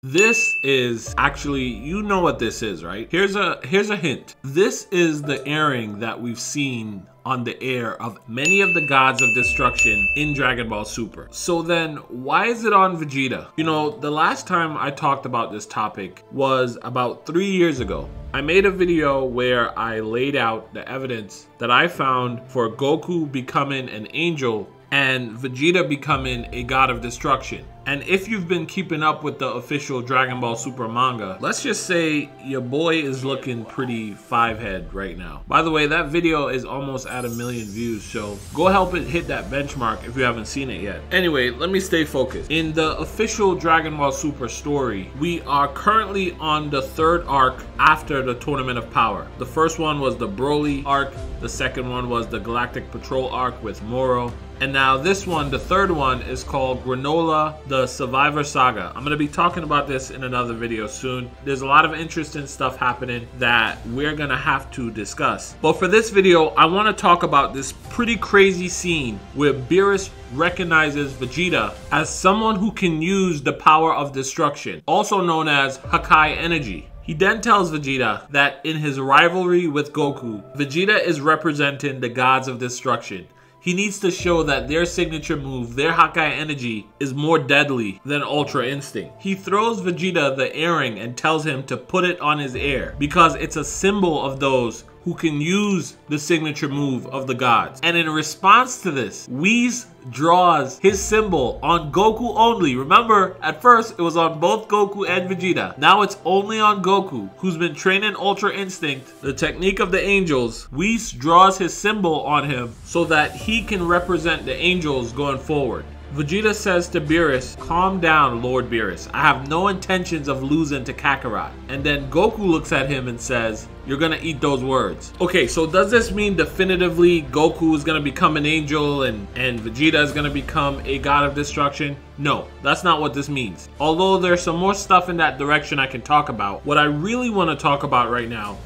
This is actually, you know what this is, right? Here's a hint. This is the airing that we've seen on the air of many of the gods of destruction in Dragon Ball Super. So then why is it on Vegeta? You know, the last time I talked about this topic was about 3 years ago. I made a video where I laid out the evidence that I found for Goku becoming an angel and Vegeta becoming a god of destruction. And if you've been keeping up with the official Dragon Ball Super manga, let's just say your boy is looking pretty five-head right now. By the way, that video is almost at 1 million views, so go help it hit that benchmark if you haven't seen it yet. Anyway, let me stay focused. In the official Dragon Ball Super story, we are currently on the 3rd arc after the Tournament of Power. The first one was the Broly arc, the second one was the Galactic Patrol arc with Moro, and now this one, the 3rd one, is called Granola, the Survivor Saga. I'm going to be talking about this in another video soon. There's a lot of interesting stuff happening that we're going to have to discuss. But for this video, I want to talk about this pretty crazy scene where Beerus recognizes Vegeta as someone who can use the power of destruction, also known as Hakai energy. He then tells Vegeta that in his rivalry with Goku, Vegeta is representing the gods of destruction. He needs to show that their signature move, their Hakai energy, is more deadly than Ultra Instinct. He throws Vegeta the earring and tells him to put it on his ear because it's a symbol of those who can use the signature move of the gods. And in response to this, Whis draws his symbol on Goku only. Remember, at first it was on both Goku and Vegeta. Now it's only on Goku, who's been training Ultra Instinct, the technique of the angels. Whis draws his symbol on him so that he can represent the angels going forward. Vegeta says to Beerus, "Calm down, Lord Beerus. I have no intentions of losing to Kakarot." And then Goku looks at him and says, "You're gonna eat those words." Okay, so does this mean definitively Goku is gonna become an angel and Vegeta is gonna become a god of destruction? No, that's not what this means. Although there's some more stuff in that direction I can talk about, what I really want to talk about right now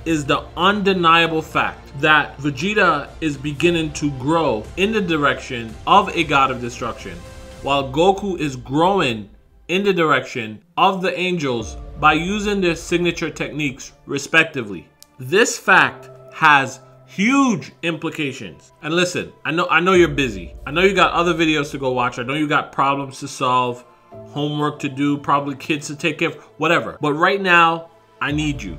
is the undeniable fact that Vegeta is beginning to grow in the direction of a god of destruction, while Goku is growing in the direction of the angels by using their signature techniques respectively. This fact has huge implications. And listen, I know you're busy. I know you got other videos to go watch. I know you got problems to solve, homework to do, probably kids to take care of, whatever. But right now, I need you.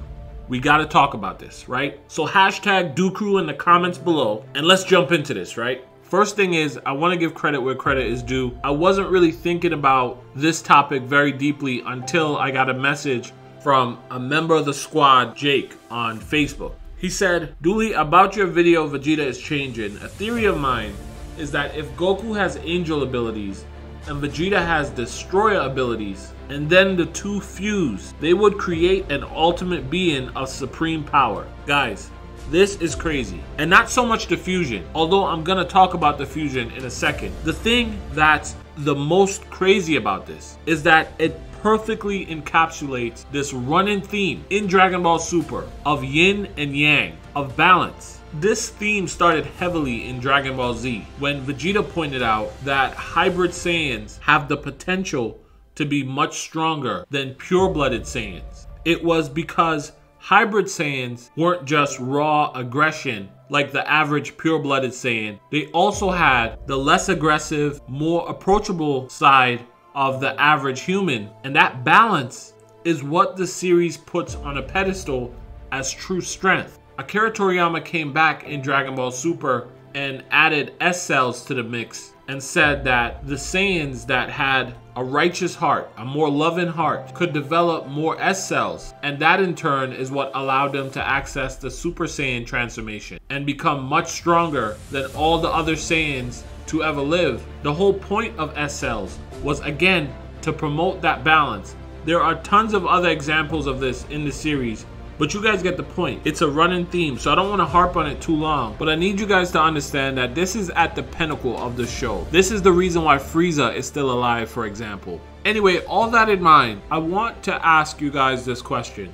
We gotta talk about this, right? So hashtag Dooku in the comments below, and let's jump into this, right? First thing is, I want to give credit where credit is due. I wasn't really thinking about this topic very deeply until I got a message from a member of the squad, Jake, on Facebook. He said, "Dooley, about your video, Vegeta is changing. A theory of mine is that if Goku has angel abilities and Vegeta has destroyer abilities, and then the two fuse, they would create an ultimate being of supreme power." Guys, this is crazy. And not so much the fusion, although I'm gonna talk about the fusion in a second. The thing that's the most crazy about this is that it perfectly encapsulates this running theme in Dragon Ball Super of yin and yang, of balance. This theme started heavily in Dragon Ball Z when Vegeta pointed out that hybrid Saiyans have the potential to be much stronger than pure-blooded Saiyans. It was because hybrid Saiyans weren't just raw aggression like the average pure-blooded Saiyan. They also had the less aggressive, more approachable side of the average human. And that balance is what the series puts on a pedestal as true strength. Akira Toriyama came back in Dragon Ball Super and added S cells to the mix and said that the Saiyans that had a righteous heart, a more loving heart, could develop more S cells, and that in turn is what allowed them to access the Super Saiyan transformation and become much stronger than all the other Saiyans to ever live. The whole point of S cells was again to promote that balance. There are tons of other examples of this in the series, but you guys get the point. It's a running theme, so I don't want to harp on it too long. But I need you guys to understand that this is at the pinnacle of the show. This is the reason why Frieza is still alive, for example. Anyway, all that in mind, I want to ask you guys this question.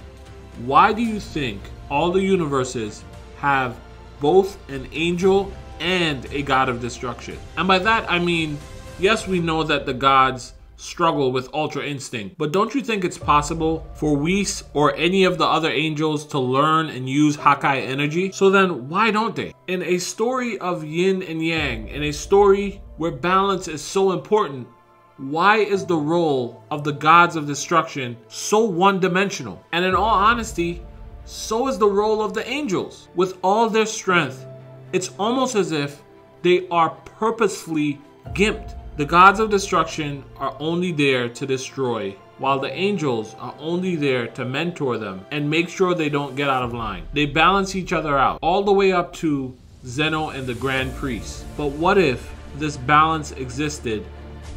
Why do you think all the universes have both an angel and a god of destruction? And by that, I mean, yes, we know that the gods struggle with Ultra Instinct. But don't you think it's possible for Whis or any of the other angels to learn and use Hakai energy? So then why don't they? In a story of yin and yang, in a story where balance is so important, why is the role of the gods of destruction so one-dimensional? And in all honesty, so is the role of the angels. With all their strength, it's almost as if they are purposefully gimped. The gods of destruction are only there to destroy, while the angels are only there to mentor them and make sure they don't get out of line. They balance each other out, all the way up to Zeno and the Grand Priest. But what if this balance existed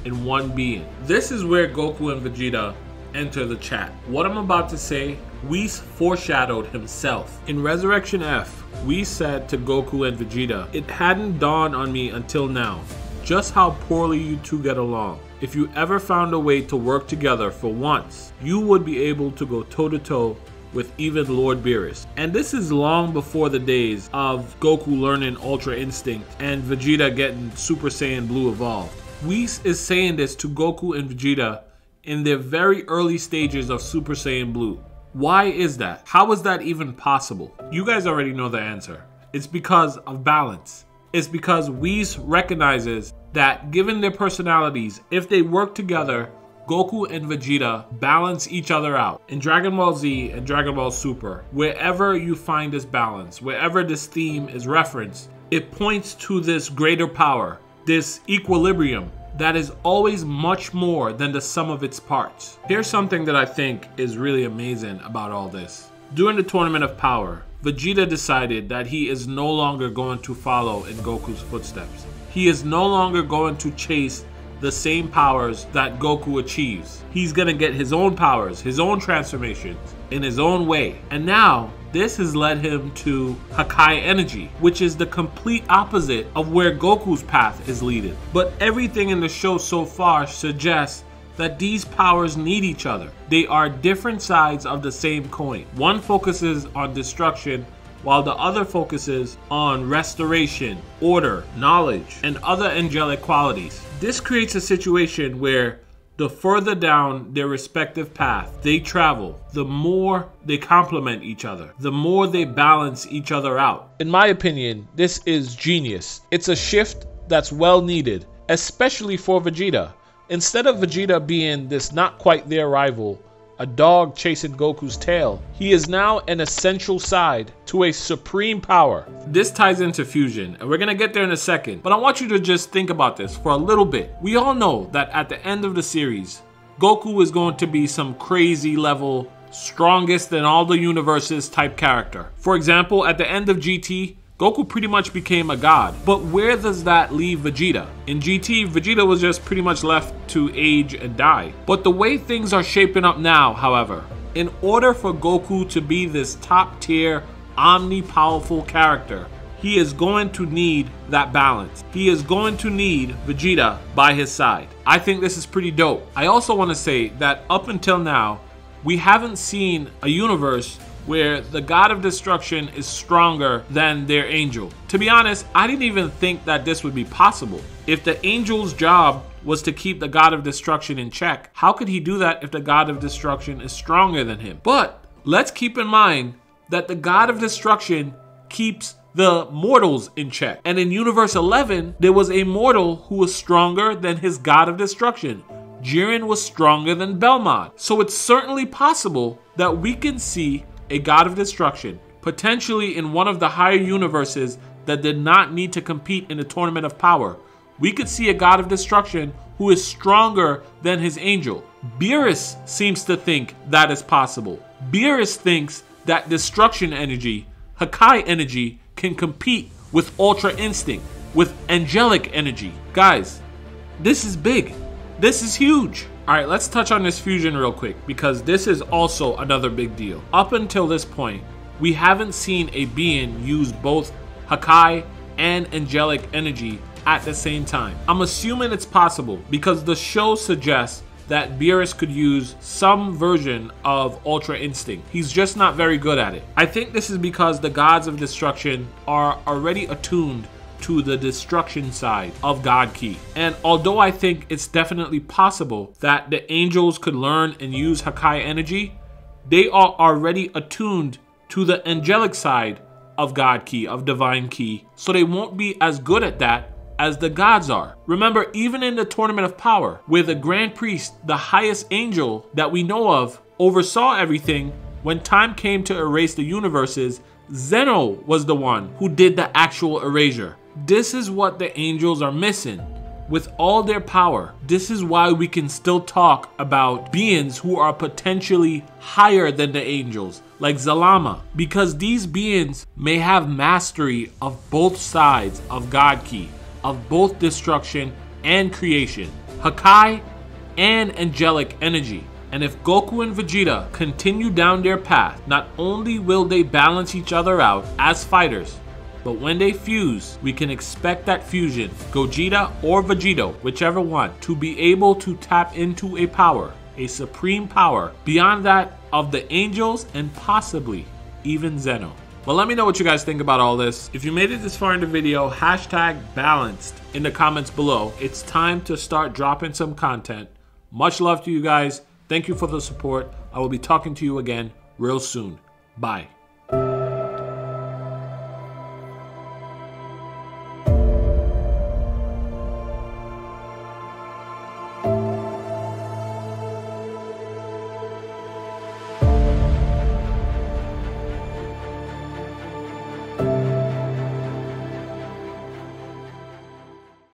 in one being? This is where Goku and Vegeta enter the chat. What I'm about to say, Whis foreshadowed himself. In Resurrection F, Whis said to Goku and Vegeta, "It hadn't dawned on me until now just how poorly you two get along. If you ever found a way to work together for once, you would be able to go toe-to-toe with even Lord Beerus." And this is long before the days of Goku learning Ultra Instinct and Vegeta getting Super Saiyan Blue evolved. Whis is saying this to Goku and Vegeta in their very early stages of Super Saiyan Blue. Why is that? How is that even possible? You guys already know the answer. It's because of balance. It's because Whis recognizes that given their personalities, if they work together, Goku and Vegeta balance each other out. In Dragon Ball Z and Dragon Ball Super, wherever you find this balance, wherever this theme is referenced, it points to this greater power, this equilibrium that is always much more than the sum of its parts. Here's something that I think is really amazing about all this. During the Tournament of Power, Vegeta decided that he is no longer going to follow in Goku's footsteps. He is no longer going to chase the same powers that Goku achieves. He's gonna get his own powers, his own transformations, in his own way. And now, this has led him to Hakai energy, which is the complete opposite of where Goku's path is leading. But everything in the show so far suggests that these powers need each other. They are different sides of the same coin. One focuses on destruction, while the other focuses on restoration, order, knowledge, and other angelic qualities. This creates a situation where the further down their respective path they travel, the more they complement each other, the more they balance each other out. In my opinion, this is genius. It's a shift that's well needed, especially for Vegeta. Instead of Vegeta being this not quite there rival, a dog chasing Goku's tail, he is now an essential side to a supreme power. This ties into fusion, and we're gonna get there in a second, but I want you to just think about this for a little bit. We all know that at the end of the series, Goku is going to be some crazy level, strongest than all the universes type character. For example, at the end of GT, Goku pretty much became a god. But where does that leave Vegeta? In GT, Vegeta was just pretty much left to age and die. But the way things are shaping up now, however, in order for Goku to be this top tier, omni-powerful character, he is going to need that balance. He is going to need Vegeta by his side. I think this is pretty dope. I also want to say that up until now, we haven't seen a universe where the god of destruction is stronger than their angel. To be honest, I didn't even think that this would be possible. If the angel's job was to keep the god of destruction in check, how could he do that if the god of destruction is stronger than him? But let's keep in mind that the god of destruction keeps the mortals in check. And in Universe 11, there was a mortal who was stronger than his god of destruction. Jiren was stronger than Belmont. So it's certainly possible that we can see a god of destruction, potentially in one of the higher universes that did not need to compete in the Tournament of Power. We could see a god of destruction who is stronger than his angel. Beerus seems to think that is possible. Beerus thinks that destruction energy, Hakai energy, can compete with Ultra Instinct, with angelic energy. Guys, this is big. This is huge. Alright, let's touch on this fusion real quick, because this is also another big deal. Up until this point, we haven't seen a being use both Hakai and angelic energy at the same time. I'm assuming it's possible because the show suggests that Beerus could use some version of Ultra Instinct. He's just not very good at it. I think this is because the gods of destruction are already attuned to the destruction side of God Ki. And although I think it's definitely possible that the angels could learn and use Hakai energy, they are already attuned to the angelic side of God Ki, of divine Ki, so they won't be as good at that as the gods are. Remember, even in the Tournament of Power, where the Grand Priest, the highest angel that we know of, oversaw everything, when time came to erase the universes, Zeno was the one who did the actual erasure. This is what the angels are missing. With all their power, this is why we can still talk about beings who are potentially higher than the angels, like Zalama, because these beings may have mastery of both sides of God Ki, of both destruction and creation, Hakai and angelic energy. And if Goku and Vegeta continue down their path, not only will they balance each other out as fighters, but when they fuse, we can expect that fusion, Gogeta or Vegeta, whichever one, to be able to tap into a power, a supreme power, beyond that of the angels and possibly even Zeno. Well, let me know what you guys think about all this. If you made it this far in the video, hashtag balanced in the comments below. It's time to start dropping some content. Much love to you guys. Thank you for the support. I will be talking to you again real soon. Bye.